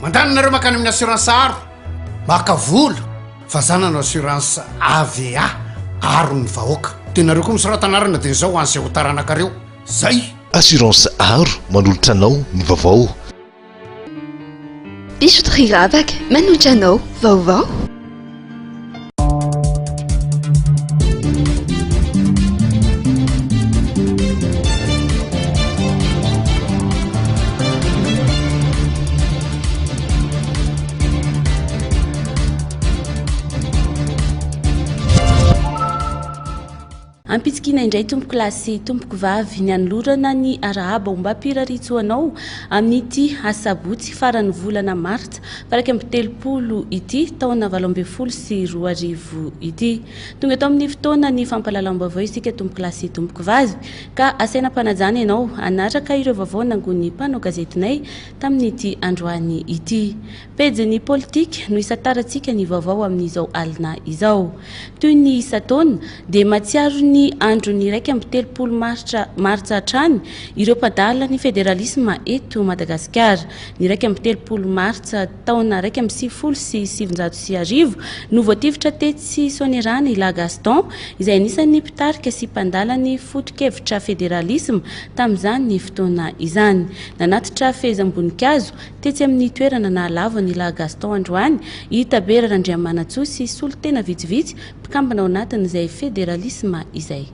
Mandanareo makany amin'ny assurance aro maka vola fazanana assurance AVA aro ny vahoaka tenareo koa misaratanarana dia izao an'izay ho taranankareo zay assurance aro manolotra anao ny vaovao bijouterie ravaka manolotra anao vaovao Ampitsikina indray tompoko lasy tompoko vavy ny anolorana ny arahaba mba piraritsoanao amin'ity asabotsy farany volana martsa paraky amby telopolo ity taona 2024 ity tonga eto amin'ny fotoana ny fampalalam-baovao isika tompoko lasy tompoko vavy ka asaina mpanajana ianao anatraka ireo vaovao nangony mpanao gazetinay tamin'ity androany ity pejy politika no isataratsika ny vaovao amin'izao alina izao toy ny isan-taona dia mahatsiaro ny andron'ny raiky amby telopolo martsa hatrany ireo mpandala ny federalisma eto Madagasikara ny raiky amby telopolo martsa taona raiky amby 2025 no voatifitra tetsy Soanierana Laha Gaston izay anisan'ny mpitarika sy mpandala ny fotokevitra federalisma tamin'izany ny fotoana izany nanatitra fehezam-boninkazo tetsy amin'ny toerana nahalava ny Laha Gaston androany hitabera randriamanatsoa sy solotena vitsivitsy mpikambana ao anatin'izay federalisma izay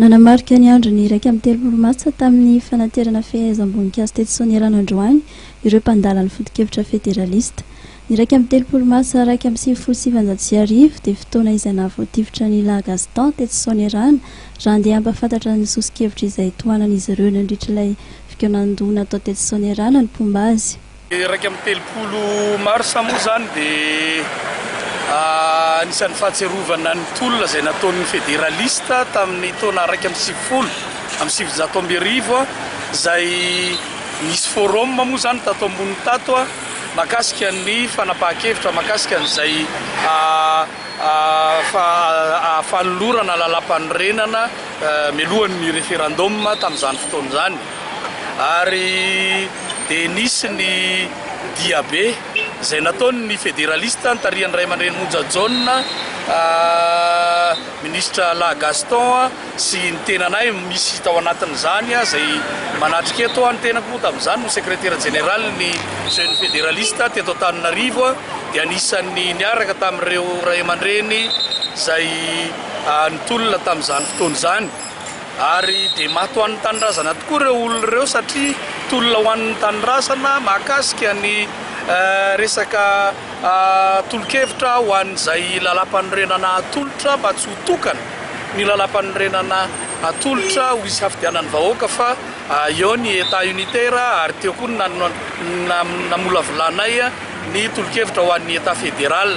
nanamarika ny andron'ny raiky amby telopolo martsa tamin'ny fanaterana fehezam-boninkazo tetsy Soanierana androany ireo mpandala ny fotokevitra federalista ny raiky amby telopolo martsa raiky amby 2025 dia fotoana izay nahavoatifitra ny Laha Gaston tetsy Soanierana raha andeha ampafantatra ny sosikevitra izay tohanan'izy ireo nandritrilay fikaonan-doha natao tetsy Soanierana ny pomba azy raiky amby telopolo martsa moa zany dia anisan'ny fahatserovana ny tolona izay nataon'ny federalista tamin'ny taona raiky amby 720 izay nisy forum moa zany tato ambony tato makasika ny fanapahan-kevitra makasika n'izay fanolorana lalam-panorenana mialohan'ny référendum tamin'izany fotoana zany ary dia nisy ny diabe izay nataon'ny federalista nitarihan'ny ray aman-dreny monja jaune ministra Laha Gaston sy ny tenanay misy tao anatin'izany izay manatrika eto ny tenako moa tamin'izany no secrétaire général ny jeune federalista teto Antananarivo dia anisan'ny niaraka tamin'ireo ray aman-dreny izay nitolona tamin'izany fotoana izany ary dia maty ho an'ny tanindrazana tokoa ireo olona ireo satria tolona ho an'ny tanindrazana mahakasika ny resaka tolokevitra ho an'izay lalam-panorenana atolotra mba tsy ho tokana ny lalam-panorenana atolotra ho isy hafidianan'ny vahoaka fa eo ny état unitaire ary teo koa namola volanay ny tolokevitra ho an'ny état fédéral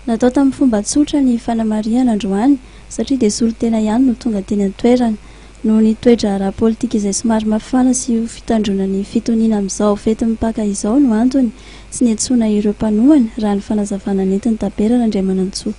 natao tamin'ny fomba tsotra ny fanamariana androany satria dia solotena ihany no tonga teny an-toerana no nitoedra raha politika izay somary mafana sy fitandronan'ny fitoniana amin'izao fety mipaka izao no antony sy ny antsoina ireo mpanohany raha ny fanazavana nentiny tabera randriamanantsoa